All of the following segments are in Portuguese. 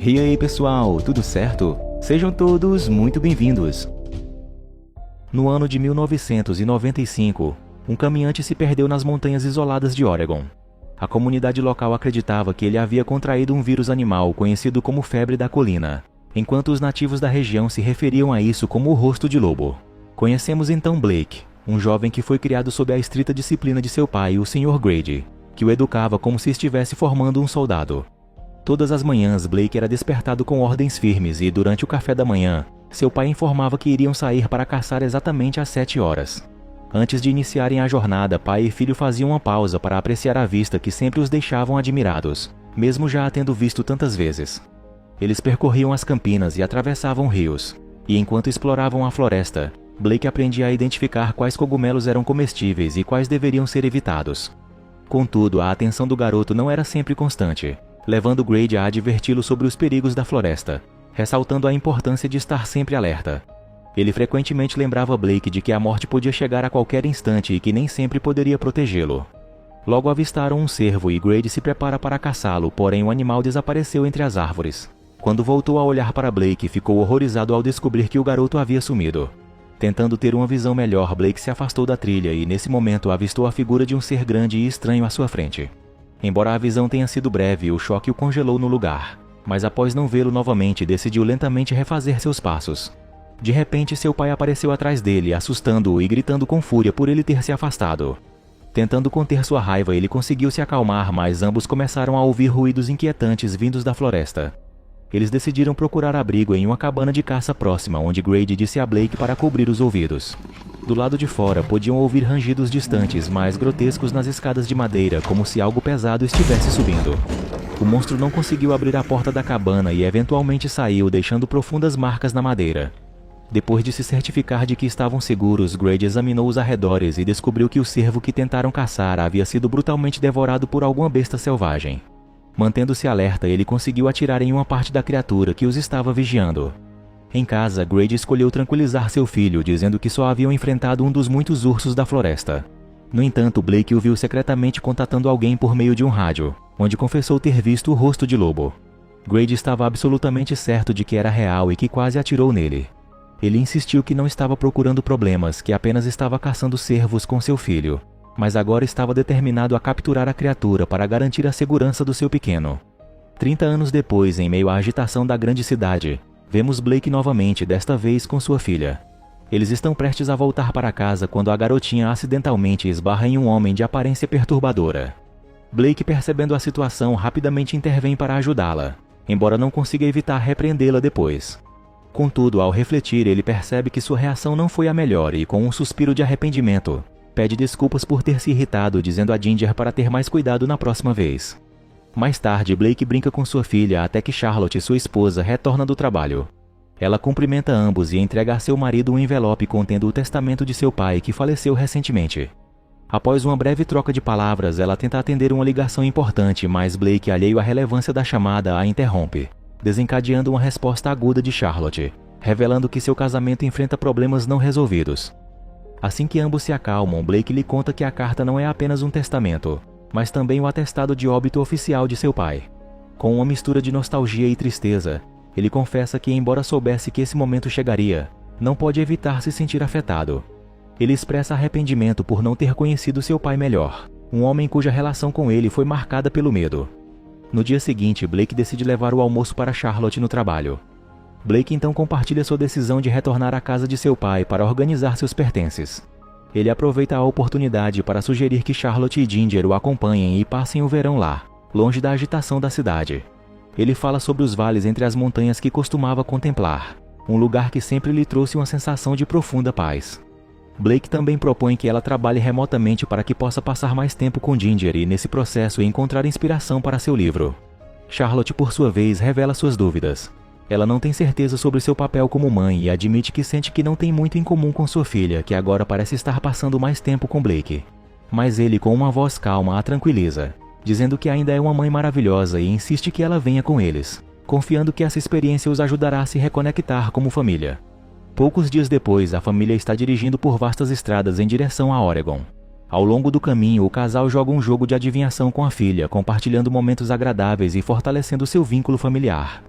E aí pessoal, tudo certo? Sejam todos muito bem-vindos! No ano de 1995, um caminhante se perdeu nas montanhas isoladas de Oregon. A comunidade local acreditava que ele havia contraído um vírus animal conhecido como febre da colina, enquanto os nativos da região se referiam a isso como o rosto de lobo. Conhecemos então Blake, um jovem que foi criado sob a estrita disciplina de seu pai, o Sr. Grady, que o educava como se estivesse formando um soldado. Todas as manhãs, Blake era despertado com ordens firmes e, durante o café da manhã, seu pai informava que iriam sair para caçar exatamente às 7 horas. Antes de iniciarem a jornada, pai e filho faziam uma pausa para apreciar a vista que sempre os deixavam admirados, mesmo já a tendo visto tantas vezes. Eles percorriam as campinas e atravessavam rios, e enquanto exploravam a floresta, Blake aprendia a identificar quais cogumelos eram comestíveis e quais deveriam ser evitados. Contudo, a atenção do garoto não era sempre constante, levando Grady a adverti-lo sobre os perigos da floresta, ressaltando a importância de estar sempre alerta. Ele frequentemente lembrava Blake de que a morte podia chegar a qualquer instante e que nem sempre poderia protegê-lo. Logo avistaram um cervo e Grady se prepara para caçá-lo, porém o animal desapareceu entre as árvores. Quando voltou a olhar para Blake, ficou horrorizado ao descobrir que o garoto havia sumido. Tentando ter uma visão melhor, Blake se afastou da trilha e, nesse momento, avistou a figura de um ser grande e estranho à sua frente. Embora a visão tenha sido breve, o choque o congelou no lugar, mas após não vê-lo novamente, decidiu lentamente refazer seus passos. De repente, seu pai apareceu atrás dele, assustando-o e gritando com fúria por ele ter se afastado. Tentando conter sua raiva, ele conseguiu se acalmar, mas ambos começaram a ouvir ruídos inquietantes vindos da floresta. Eles decidiram procurar abrigo em uma cabana de caça próxima, onde Grady disse a Blake para cobrir os ouvidos. Do lado de fora, podiam ouvir rangidos distantes, mas grotescos nas escadas de madeira, como se algo pesado estivesse subindo. O monstro não conseguiu abrir a porta da cabana e eventualmente saiu, deixando profundas marcas na madeira. Depois de se certificar de que estavam seguros, Grady examinou os arredores e descobriu que o cervo que tentaram caçar havia sido brutalmente devorado por alguma besta selvagem. Mantendo-se alerta, ele conseguiu atirar em uma parte da criatura que os estava vigiando. Em casa, Grady escolheu tranquilizar seu filho, dizendo que só haviam enfrentado um dos muitos ursos da floresta. No entanto, Blake o viu secretamente contatando alguém por meio de um rádio, onde confessou ter visto o rosto de lobo. Grady estava absolutamente certo de que era real e que quase atirou nele. Ele insistiu que não estava procurando problemas, que apenas estava caçando cervos com seu filho, mas agora estava determinado a capturar a criatura para garantir a segurança do seu pequeno. 30 anos depois, em meio à agitação da grande cidade, vemos Blake novamente, desta vez com sua filha. Eles estão prestes a voltar para casa quando a garotinha acidentalmente esbarra em um homem de aparência perturbadora. Blake, percebendo a situação, rapidamente intervém para ajudá-la, embora não consiga evitar repreendê-la depois. Contudo, ao refletir, ele percebe que sua reação não foi a melhor e, com um suspiro de arrependimento, pede desculpas por ter se irritado, dizendo a Ginger para ter mais cuidado na próxima vez. Mais tarde, Blake brinca com sua filha até que Charlotte, sua esposa, retorna do trabalho. Ela cumprimenta ambos e entrega a seu marido um envelope contendo o testamento de seu pai, que faleceu recentemente. Após uma breve troca de palavras, ela tenta atender uma ligação importante, mas Blake, alheio à relevância da chamada, a interrompe, desencadeando uma resposta aguda de Charlotte, revelando que seu casamento enfrenta problemas não resolvidos. Assim que ambos se acalmam, Blake lhe conta que a carta não é apenas um testamento, mas também o atestado de óbito oficial de seu pai. Com uma mistura de nostalgia e tristeza, ele confessa que, embora soubesse que esse momento chegaria, não pode evitar se sentir afetado. Ele expressa arrependimento por não ter conhecido seu pai melhor, um homem cuja relação com ele foi marcada pelo medo. No dia seguinte, Blake decide levar o almoço para Charlotte no trabalho. Blake então compartilha sua decisão de retornar à casa de seu pai para organizar seus pertences. Ele aproveita a oportunidade para sugerir que Charlotte e Ginger o acompanhem e passem o verão lá, longe da agitação da cidade. Ele fala sobre os vales entre as montanhas que costumava contemplar, um lugar que sempre lhe trouxe uma sensação de profunda paz. Blake também propõe que ela trabalhe remotamente para que possa passar mais tempo com Ginger e, nesse processo, encontrar inspiração para seu livro. Charlotte, por sua vez, revela suas dúvidas. Ela não tem certeza sobre seu papel como mãe e admite que sente que não tem muito em comum com sua filha, que agora parece estar passando mais tempo com Blake. Mas ele, com uma voz calma, a tranquiliza, dizendo que ainda é uma mãe maravilhosa e insiste que ela venha com eles, confiando que essa experiência os ajudará a se reconectar como família. Poucos dias depois, a família está dirigindo por vastas estradas em direção a Oregon. Ao longo do caminho, o casal joga um jogo de adivinhação com a filha, compartilhando momentos agradáveis e fortalecendo seu vínculo familiar.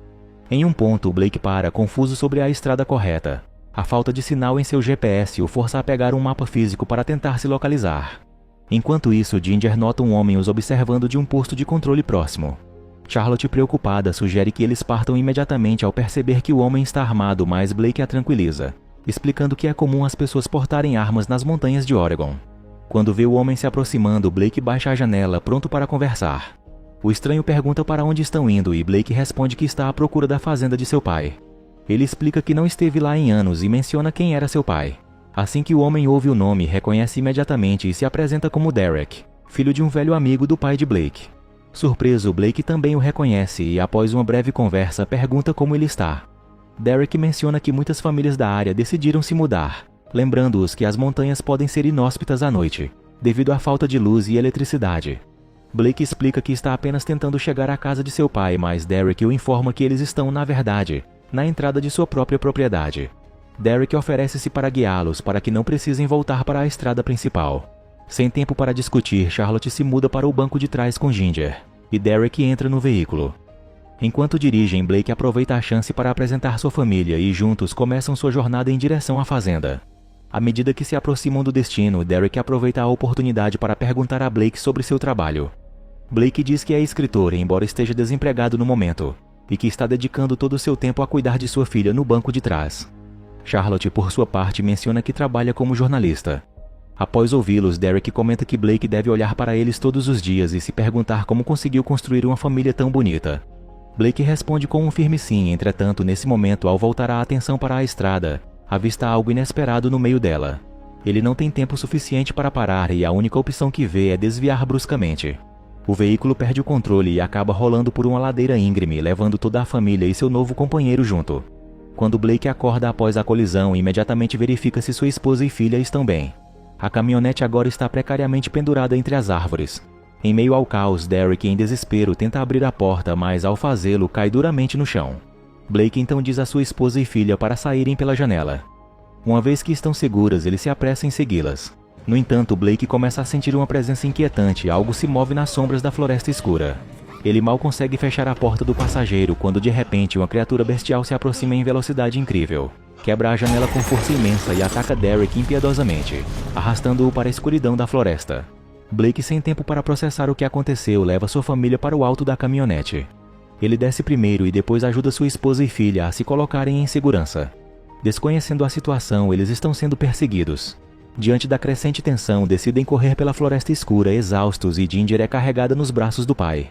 Em um ponto, Blake para, confuso sobre a estrada correta. A falta de sinal em seu GPS o força a pegar um mapa físico para tentar se localizar. Enquanto isso, Ginger nota um homem os observando de um posto de controle próximo. Charlotte, preocupada, sugere que eles partam imediatamente ao perceber que o homem está armado, mas Blake a tranquiliza, explicando que é comum as pessoas portarem armas nas montanhas de Oregon. Quando vê o homem se aproximando, Blake baixa a janela, pronto para conversar. O estranho pergunta para onde estão indo e Blake responde que está à procura da fazenda de seu pai. Ele explica que não esteve lá em anos e menciona quem era seu pai. Assim que o homem ouve o nome, reconhece imediatamente e se apresenta como Derek, filho de um velho amigo do pai de Blake. Surpreso, Blake também o reconhece e, após uma breve conversa, pergunta como ele está. Derek menciona que muitas famílias da área decidiram se mudar, lembrando-os que as montanhas podem ser inóspitas à noite, devido à falta de luz e eletricidade. Blake explica que está apenas tentando chegar à casa de seu pai, mas Derek o informa que eles estão, na verdade, na entrada de sua própria propriedade. Derek oferece-se para guiá-los para que não precisem voltar para a estrada principal. Sem tempo para discutir, Charlotte se muda para o banco de trás com Ginger, e Derek entra no veículo. Enquanto dirigem, Blake aproveita a chance para apresentar sua família e juntos começam sua jornada em direção à fazenda. À medida que se aproximam do destino, Derek aproveita a oportunidade para perguntar a Blake sobre seu trabalho. Blake diz que é escritor, embora esteja desempregado no momento, e que está dedicando todo o seu tempo a cuidar de sua filha no banco de trás. Charlotte, por sua parte, menciona que trabalha como jornalista. Após ouvi-los, Derek comenta que Blake deve olhar para eles todos os dias e se perguntar como conseguiu construir uma família tão bonita. Blake responde com um firme sim, entretanto, nesse momento, ao voltar a atenção para a estrada, avista algo inesperado no meio dela. Ele não tem tempo suficiente para parar e a única opção que vê é desviar bruscamente. O veículo perde o controle e acaba rolando por uma ladeira íngreme, levando toda a família e seu novo companheiro junto. Quando Blake acorda após a colisão, imediatamente verifica se sua esposa e filha estão bem. A caminhonete agora está precariamente pendurada entre as árvores. Em meio ao caos, Derek, em desespero, tenta abrir a porta, mas ao fazê-lo, cai duramente no chão. Blake então diz a sua esposa e filha para saírem pela janela. Uma vez que estão seguras, ele se apressa em segui-las. No entanto, Blake começa a sentir uma presença inquietante, algo se move nas sombras da floresta escura. Ele mal consegue fechar a porta do passageiro quando de repente uma criatura bestial se aproxima em velocidade incrível. Quebra a janela com força imensa e ataca Derek impiedosamente, arrastando-o para a escuridão da floresta. Blake, sem tempo para processar o que aconteceu, leva sua família para o alto da caminhonete. Ele desce primeiro e depois ajuda sua esposa e filha a se colocarem em segurança. Desconhecendo a situação, eles estão sendo perseguidos. Diante da crescente tensão, decidem correr pela floresta escura, exaustos, e Ginger é carregada nos braços do pai.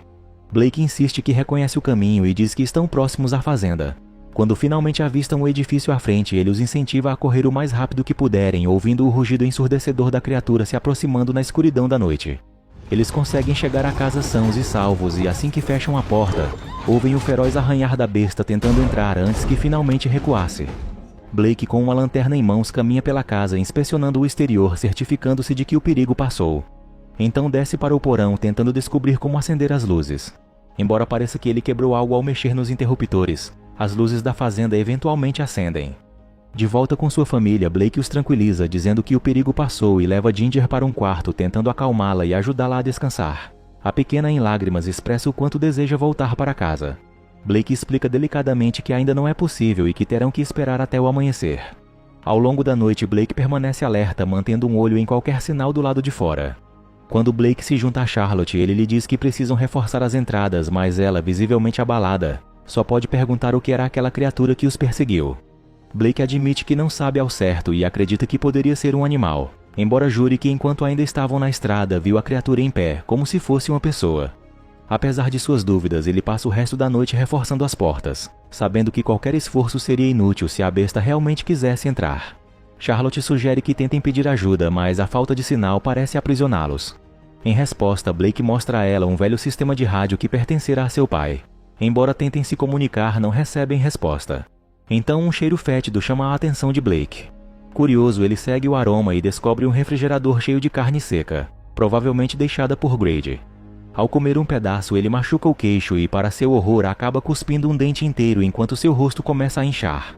Blake insiste que reconhece o caminho e diz que estão próximos à fazenda. Quando finalmente avistam o edifício à frente, ele os incentiva a correr o mais rápido que puderem, ouvindo o rugido ensurdecedor da criatura se aproximando na escuridão da noite. Eles conseguem chegar à casa sãos e salvos e, assim que fecham a porta, ouvem o feroz arranhar da besta tentando entrar antes que finalmente recuasse. Blake, com uma lanterna em mãos, caminha pela casa inspecionando o exterior, certificando-se de que o perigo passou. Então desce para o porão, tentando descobrir como acender as luzes. Embora pareça que ele quebrou algo ao mexer nos interruptores, as luzes da fazenda eventualmente acendem. De volta com sua família, Blake os tranquiliza, dizendo que o perigo passou e leva Ginger para um quarto, tentando acalmá-la e ajudá-la a descansar. A pequena, em lágrimas, expressa o quanto deseja voltar para casa. Blake explica delicadamente que ainda não é possível e que terão que esperar até o amanhecer. Ao longo da noite, Blake permanece alerta, mantendo um olho em qualquer sinal do lado de fora. Quando Blake se junta a Charlotte, ele lhe diz que precisam reforçar as entradas, mas ela, visivelmente abalada, só pode perguntar o que era aquela criatura que os perseguiu. Blake admite que não sabe ao certo e acredita que poderia ser um animal, embora jure que enquanto ainda estavam na estrada, viu a criatura em pé, como se fosse uma pessoa. Apesar de suas dúvidas, ele passa o resto da noite reforçando as portas, sabendo que qualquer esforço seria inútil se a besta realmente quisesse entrar. Charlotte sugere que tentem pedir ajuda, mas a falta de sinal parece aprisioná-los. Em resposta, Blake mostra a ela um velho sistema de rádio que pertencerá a seu pai. Embora tentem se comunicar, não recebem resposta. Então um cheiro fétido chama a atenção de Blake. Curioso, ele segue o aroma e descobre um refrigerador cheio de carne seca, provavelmente deixada por Grady. Ao comer um pedaço, ele machuca o queixo e, para seu horror, acaba cuspindo um dente inteiro enquanto seu rosto começa a inchar.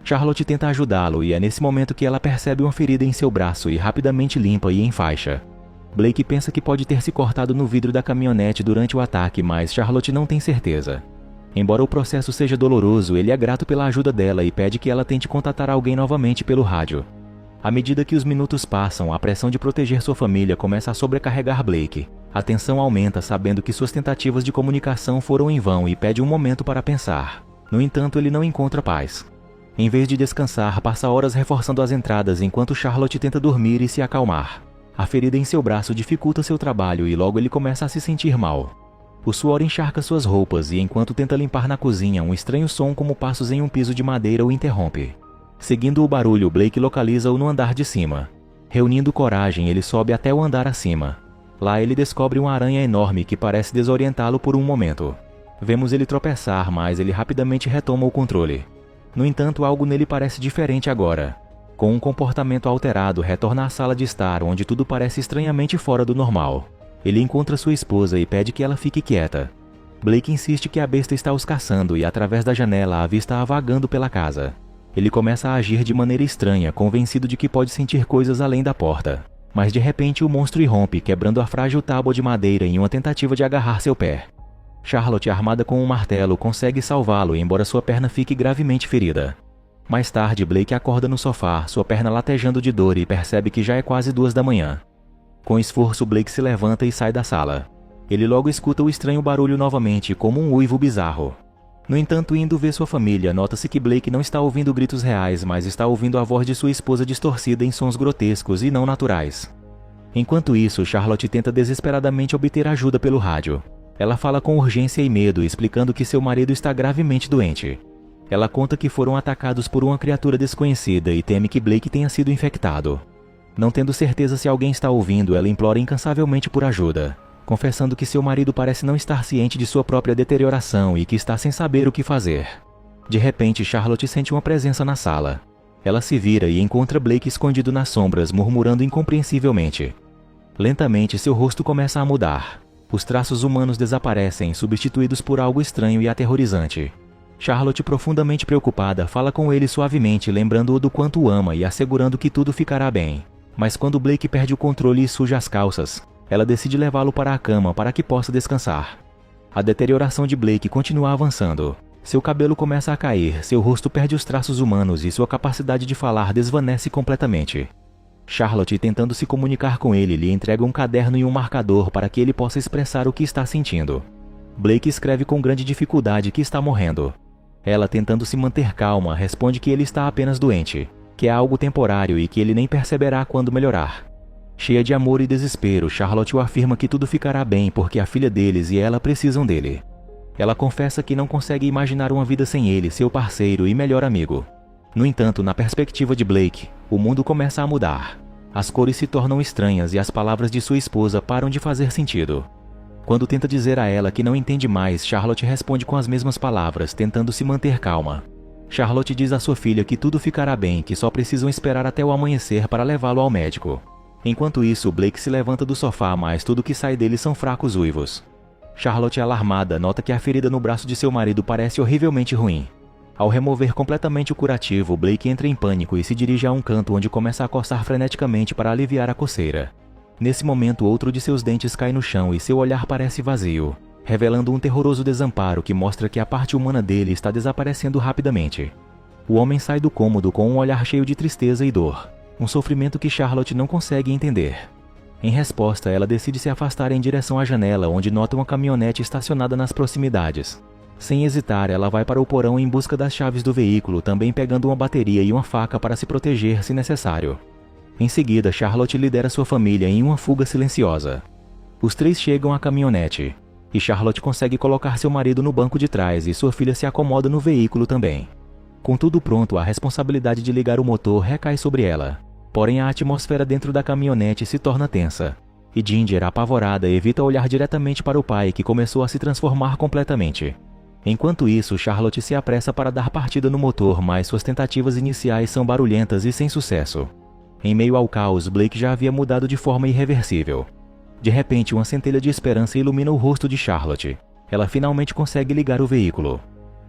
Charlotte tenta ajudá-lo e é nesse momento que ela percebe uma ferida em seu braço e rapidamente limpa e enfaixa. Blake pensa que pode ter se cortado no vidro da caminhonete durante o ataque, mas Charlotte não tem certeza. Embora o processo seja doloroso, ele é grato pela ajuda dela e pede que ela tente contatar alguém novamente pelo rádio. À medida que os minutos passam, a pressão de proteger sua família começa a sobrecarregar Blake. A tensão aumenta sabendo que suas tentativas de comunicação foram em vão e pede um momento para pensar. No entanto, ele não encontra paz. Em vez de descansar, passa horas reforçando as entradas enquanto Charlotte tenta dormir e se acalmar. A ferida em seu braço dificulta seu trabalho e logo ele começa a se sentir mal. O suor encharca suas roupas e enquanto tenta limpar na cozinha, um estranho som como passos em um piso de madeira o interrompe. Seguindo o barulho, Blake localiza-o no andar de cima. Reunindo coragem, ele sobe até o andar acima. Lá ele descobre uma aranha enorme que parece desorientá-lo por um momento. Vemos ele tropeçar, mas ele rapidamente retoma o controle. No entanto, algo nele parece diferente agora. Com um comportamento alterado, retorna à sala de estar, onde tudo parece estranhamente fora do normal. Ele encontra sua esposa e pede que ela fique quieta. Blake insiste que a besta está os caçando e através da janela avista-a vagando pela casa. Ele começa a agir de maneira estranha, convencido de que pode sentir coisas além da porta. Mas de repente o monstro irrompe, quebrando a frágil tábua de madeira em uma tentativa de agarrar seu pé. Charlotte, armada com um martelo, consegue salvá-lo, embora sua perna fique gravemente ferida. Mais tarde, Blake acorda no sofá, sua perna latejando de dor e percebe que já é quase 2 da manhã. Com esforço, Blake se levanta e sai da sala. Ele logo escuta o estranho barulho novamente, como um uivo bizarro. No entanto, indo ver sua família, nota-se que Blake não está ouvindo gritos reais, mas está ouvindo a voz de sua esposa distorcida em sons grotescos e não naturais. Enquanto isso, Charlotte tenta desesperadamente obter ajuda pelo rádio. Ela fala com urgência e medo, explicando que seu marido está gravemente doente. Ela conta que foram atacados por uma criatura desconhecida e teme que Blake tenha sido infectado. Não tendo certeza se alguém está ouvindo, ela implora incansavelmente por ajuda, confessando que seu marido parece não estar ciente de sua própria deterioração e que está sem saber o que fazer. De repente, Charlotte sente uma presença na sala. Ela se vira e encontra Blake escondido nas sombras, murmurando incompreensivelmente. Lentamente, seu rosto começa a mudar. Os traços humanos desaparecem, substituídos por algo estranho e aterrorizante. Charlotte, profundamente preocupada, fala com ele suavemente, lembrando-o do quanto o ama e assegurando que tudo ficará bem. Mas quando Blake perde o controle e suja as calças, ela decide levá-lo para a cama para que possa descansar. A deterioração de Blake continua avançando. Seu cabelo começa a cair, seu rosto perde os traços humanos e sua capacidade de falar desvanece completamente. Charlotte, tentando se comunicar com ele, lhe entrega um caderno e um marcador para que ele possa expressar o que está sentindo. Blake escreve com grande dificuldade que está morrendo. Ela, tentando se manter calma, responde que ele está apenas doente, que é algo temporário e que ele nem perceberá quando melhorar. Cheia de amor e desespero, Charlotte o afirma que tudo ficará bem porque a filha deles e ela precisam dele. Ela confessa que não consegue imaginar uma vida sem ele, seu parceiro e melhor amigo. No entanto, na perspectiva de Blake, o mundo começa a mudar. As cores se tornam estranhas e as palavras de sua esposa param de fazer sentido. Quando tenta dizer a ela que não entende mais, Charlotte responde com as mesmas palavras, tentando se manter calma. Charlotte diz à sua filha que tudo ficará bem, que só precisam esperar até o amanhecer para levá-lo ao médico. Enquanto isso, Blake se levanta do sofá, mas tudo que sai dele são fracos uivos. Charlotte, alarmada, nota que a ferida no braço de seu marido parece horrivelmente ruim. Ao remover completamente o curativo, Blake entra em pânico e se dirige a um canto onde começa a coçar freneticamente para aliviar a coceira. Nesse momento, outro de seus dentes cai no chão e seu olhar parece vazio, revelando um terroroso desamparo que mostra que a parte humana dele está desaparecendo rapidamente. O homem sai do cômodo com um olhar cheio de tristeza e dor, um sofrimento que Charlotte não consegue entender. Em resposta, ela decide se afastar em direção à janela, onde nota uma caminhonete estacionada nas proximidades. Sem hesitar, ela vai para o porão em busca das chaves do veículo, também pegando uma bateria e uma faca para se proteger se necessário. Em seguida, Charlotte lidera sua família em uma fuga silenciosa. Os 3 chegam à caminhonete, e Charlotte consegue colocar seu marido no banco de trás e sua filha se acomoda no veículo também. Com tudo pronto, a responsabilidade de ligar o motor recai sobre ela. Porém, a atmosfera dentro da caminhonete se torna tensa, e Ginger, apavorada, evita olhar diretamente para o pai, que começou a se transformar completamente. Enquanto isso, Charlotte se apressa para dar partida no motor, mas suas tentativas iniciais são barulhentas e sem sucesso. Em meio ao caos, Blake já havia mudado de forma irreversível. De repente, uma centelha de esperança ilumina o rosto de Charlotte. Ela finalmente consegue ligar o veículo.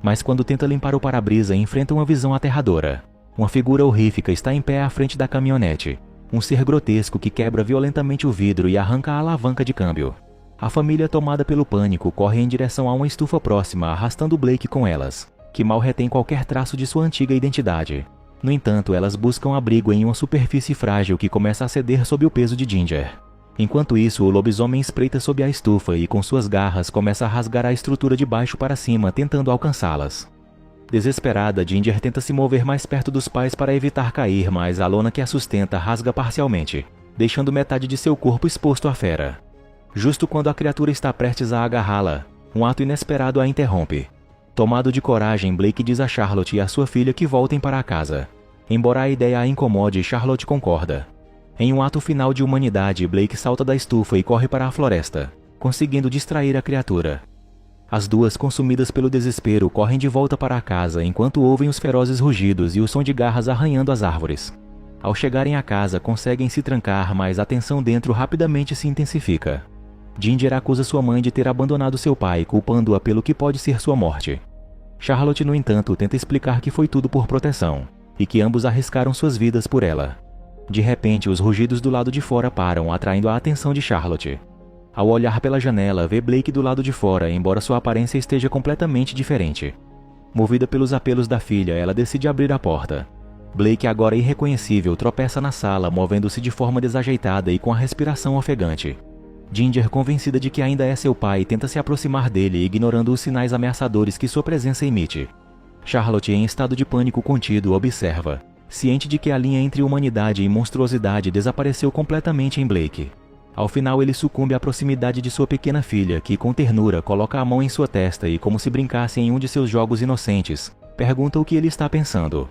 Mas quando tenta limpar o para-brisa, enfrenta uma visão aterradora. Uma figura horrífica está em pé à frente da caminhonete. Um ser grotesco que quebra violentamente o vidro e arranca a alavanca de câmbio. A família, tomada pelo pânico, corre em direção a uma estufa próxima, arrastando Blake com elas, que mal retém qualquer traço de sua antiga identidade. No entanto, elas buscam abrigo em uma superfície frágil que começa a ceder sob o peso de Ginger. Enquanto isso, o lobisomem espreita sob a estufa e com suas garras começa a rasgar a estrutura de baixo para cima, tentando alcançá-las. Desesperada, Ginger tenta se mover mais perto dos pais para evitar cair, mas a lona que a sustenta rasga parcialmente, deixando metade de seu corpo exposto à fera. Justo quando a criatura está prestes a agarrá-la, um ato inesperado a interrompe. Tomado de coragem, Blake diz a Charlotte e a sua filha que voltem para a casa. Embora a ideia a incomode, Charlotte concorda. Em um ato final de humanidade, Blake salta da estufa e corre para a floresta, conseguindo distrair a criatura. As duas, consumidas pelo desespero, correm de volta para a casa enquanto ouvem os ferozes rugidos e o som de garras arranhando as árvores. Ao chegarem à casa, conseguem se trancar, mas a tensão dentro rapidamente se intensifica. Ginger acusa sua mãe de ter abandonado seu pai, culpando-a pelo que pode ser sua morte. Charlotte, no entanto, tenta explicar que foi tudo por proteção, e que ambos arriscaram suas vidas por ela. De repente, os rugidos do lado de fora param, atraindo a atenção de Charlotte. Ao olhar pela janela, vê Blake do lado de fora, embora sua aparência esteja completamente diferente. Movida pelos apelos da filha, ela decide abrir a porta. Blake, agora irreconhecível, tropeça na sala, movendo-se de forma desajeitada e com a respiração ofegante. Ginger, convencida de que ainda é seu pai, tenta se aproximar dele, ignorando os sinais ameaçadores que sua presença emite. Charlotte, em estado de pânico contido, observa, ciente de que a linha entre humanidade e monstruosidade desapareceu completamente em Blake. Ao final, ele sucumbe à proximidade de sua pequena filha, que, com ternura, coloca a mão em sua testa e, como se brincasse em um de seus jogos inocentes, pergunta o que ele está pensando.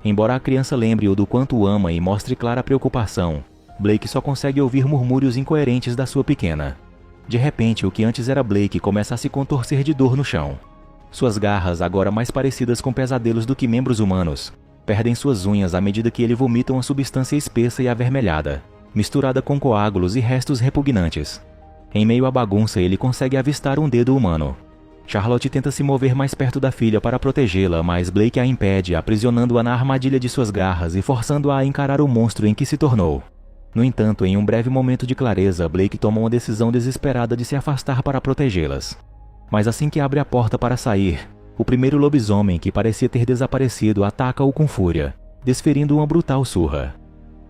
Embora a criança lembre-o do quanto o ama e mostre clara preocupação, Blake só consegue ouvir murmúrios incoerentes da sua pequena. De repente, o que antes era Blake começa a se contorcer de dor no chão. Suas garras, agora mais parecidas com pesadelos do que membros humanos, perdem suas unhas à medida que ele vomita uma substância espessa e avermelhada, misturada com coágulos e restos repugnantes. Em meio à bagunça, ele consegue avistar um dedo humano. Charlotte tenta se mover mais perto da filha para protegê-la, mas Blake a impede, aprisionando-a na armadilha de suas garras e forçando-a a encarar o monstro em que se tornou. No entanto, em um breve momento de clareza, Blake toma uma decisão desesperada de se afastar para protegê-las. Mas assim que abre a porta para sair, o primeiro lobisomem, que parecia ter desaparecido, ataca-o com fúria, desferindo uma brutal surra.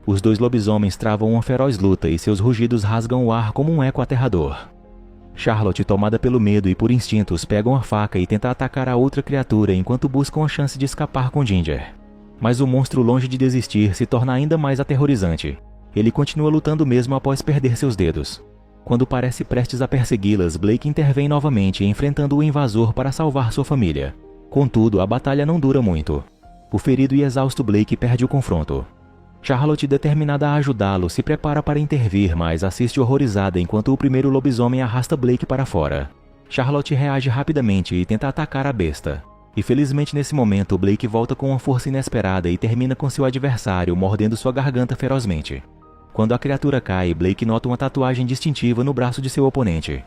Os dois lobisomens travam uma feroz luta e seus rugidos rasgam o ar como um eco aterrador. Charlotte, tomada pelo medo e por instintos, pega uma faca e tenta atacar a outra criatura enquanto buscam a chance de escapar com Ginger. Mas o monstro, longe de desistir, se torna ainda mais aterrorizante. Ele continua lutando mesmo após perder seus dedos. Quando parece prestes a persegui-las, Blake intervém novamente, enfrentando o invasor para salvar sua família. Contudo, a batalha não dura muito. O ferido e exausto Blake perde o confronto. Charlotte, determinada a ajudá-lo, se prepara para intervir, mas assiste horrorizada enquanto o primeiro lobisomem arrasta Blake para fora. Charlotte reage rapidamente e tenta atacar a besta. E felizmente nesse momento, Blake volta com uma força inesperada e termina com seu adversário mordendo sua garganta ferozmente. Quando a criatura cai, Blake nota uma tatuagem distintiva no braço de seu oponente.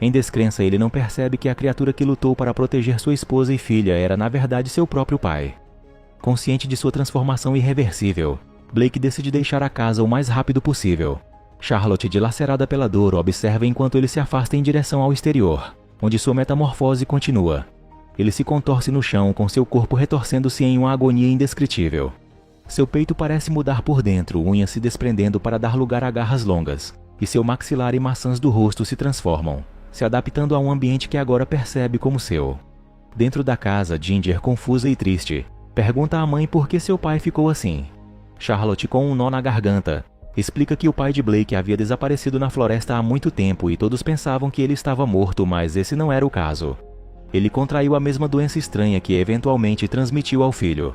Em descrença, ele não percebe que a criatura que lutou para proteger sua esposa e filha era na verdade seu próprio pai. Consciente de sua transformação irreversível, Blake decide deixar a casa o mais rápido possível. Charlotte, dilacerada pela dor, observa enquanto ele se afasta em direção ao exterior, onde sua metamorfose continua. Ele se contorce no chão, com seu corpo retorcendo-se em uma agonia indescritível. Seu peito parece mudar por dentro, unhas se desprendendo para dar lugar a garras longas, e seu maxilar e maçãs do rosto se transformam, se adaptando a um ambiente que agora percebe como seu. Dentro da casa, Ginger, confusa e triste, pergunta à mãe por que seu pai ficou assim. Charlotte, com um nó na garganta, explica que o pai de Blake havia desaparecido na floresta há muito tempo e todos pensavam que ele estava morto, mas esse não era o caso. Ele contraiu a mesma doença estranha que eventualmente transmitiu ao filho.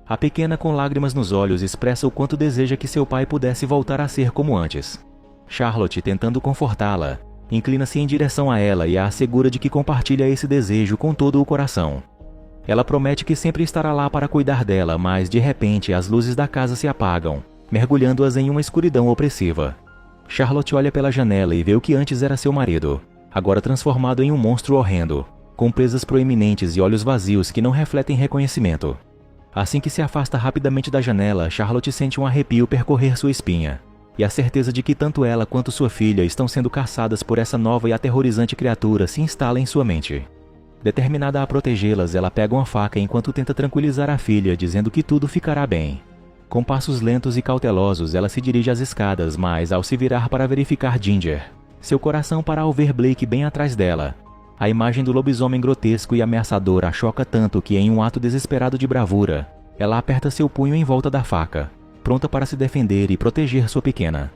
A pequena, com lágrimas nos olhos, expressa o quanto deseja que seu pai pudesse voltar a ser como antes. Charlotte, tentando confortá-la, inclina-se em direção a ela e a assegura de que compartilha esse desejo com todo o coração. Ela promete que sempre estará lá para cuidar dela, mas de repente as luzes da casa se apagam, mergulhando-as em uma escuridão opressiva. Charlotte olha pela janela e vê o que antes era seu marido, agora transformado em um monstro horrendo, com presas proeminentes e olhos vazios que não refletem reconhecimento. Assim que se afasta rapidamente da janela, Charlotte sente um arrepio percorrer sua espinha. e a certeza de que tanto ela quanto sua filha estão sendo caçadas por essa nova e aterrorizante criatura se instala em sua mente. Determinada a protegê-las, ela pega uma faca enquanto tenta tranquilizar a filha, dizendo que tudo ficará bem. Com passos lentos e cautelosos, ela se dirige às escadas, mas ao se virar para verificar Ginger, seu coração para ao ver Blake bem atrás dela. A imagem do lobisomem grotesco e ameaçador a choca tanto que, em um ato desesperado de bravura, ela aperta seu punho em volta da faca, pronta para se defender e proteger sua pequena.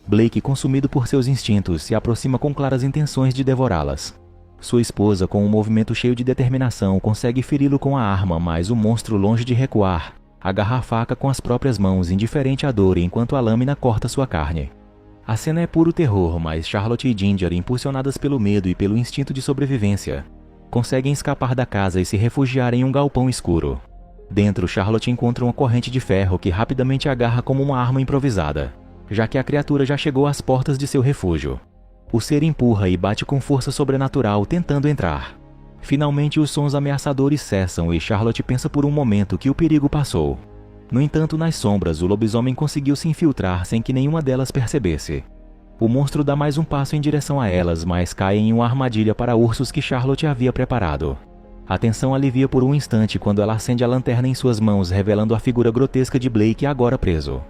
Blake, consumido por seus instintos, se aproxima com claras intenções de devorá-las. Sua esposa, com um movimento cheio de determinação, consegue feri-lo com a arma, mas o monstro, longe de recuar, agarra a faca com as próprias mãos, indiferente à dor, enquanto a lâmina corta sua carne. A cena é puro terror, mas Charlotte e Ginger, impulsionadas pelo medo e pelo instinto de sobrevivência, conseguem escapar da casa e se refugiar em um galpão escuro. Dentro, Charlotte encontra uma corrente de ferro que rapidamente agarra como uma arma improvisada, já que a criatura já chegou às portas de seu refúgio. O ser empurra e bate com força sobrenatural, tentando entrar. Finalmente, os sons ameaçadores cessam e Charlotte pensa por um momento que o perigo passou. No entanto, nas sombras, o lobisomem conseguiu se infiltrar sem que nenhuma delas percebesse. O monstro dá mais um passo em direção a elas, mas cai em uma armadilha para ursos que Charlotte havia preparado. A tensão alivia por um instante quando ela acende a lanterna em suas mãos, revelando a figura grotesca de Blake agora preso.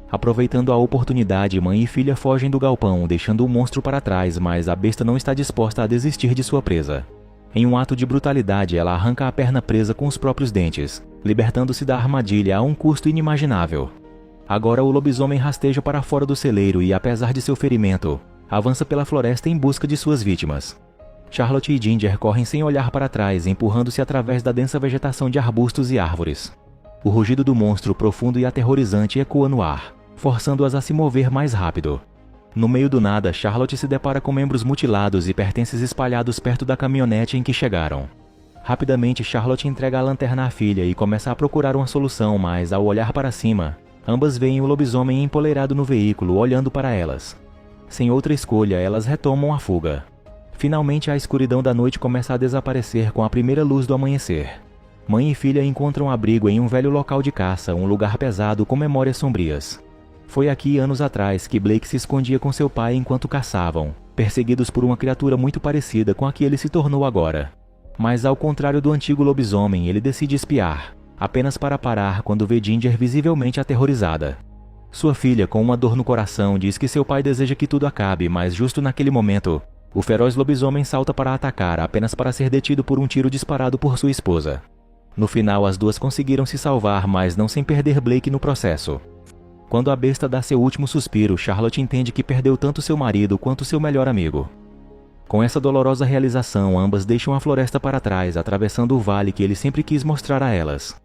Aproveitando a oportunidade, mãe e filha fogem do galpão, deixando o monstro para trás, mas a besta não está disposta a desistir de sua presa. Em um ato de brutalidade, ela arranca a perna presa com os próprios dentes, libertando-se da armadilha a um custo inimaginável. Agora o lobisomem rasteja para fora do celeiro e, apesar de seu ferimento, avança pela floresta em busca de suas vítimas. Charlotte e Ginger correm sem olhar para trás, empurrando-se através da densa vegetação de arbustos e árvores. O rugido do monstro, profundo e aterrorizante, ecoa no ar, forçando-as a se mover mais rápido. No meio do nada, Charlotte se depara com membros mutilados e pertences espalhados perto da caminhonete em que chegaram. Rapidamente, Charlotte entrega a lanterna à filha e começa a procurar uma solução, mas ao olhar para cima, ambas veem o lobisomem empoleirado no veículo, olhando para elas. Sem outra escolha, elas retomam a fuga. Finalmente, a escuridão da noite começa a desaparecer com a primeira luz do amanhecer. Mãe e filha encontram abrigo em um velho local de caça, um lugar pesado com memórias sombrias. Foi aqui, anos atrás, que Blake se escondia com seu pai enquanto caçavam, perseguidos por uma criatura muito parecida com a que ele se tornou agora. Mas ao contrário do antigo lobisomem, ele decide espiar, apenas para parar quando vê Ginger visivelmente aterrorizada. Sua filha, com uma dor no coração, diz que seu pai deseja que tudo acabe, mas justo naquele momento, o feroz lobisomem salta para atacar, apenas para ser detido por um tiro disparado por sua esposa. No final, as duas conseguiram se salvar, mas não sem perder Blake no processo. Quando a besta dá seu último suspiro, Charlotte entende que perdeu tanto seu marido quanto seu melhor amigo. Com essa dolorosa realização, ambas deixam a floresta para trás, atravessando o vale que ele sempre quis mostrar a elas.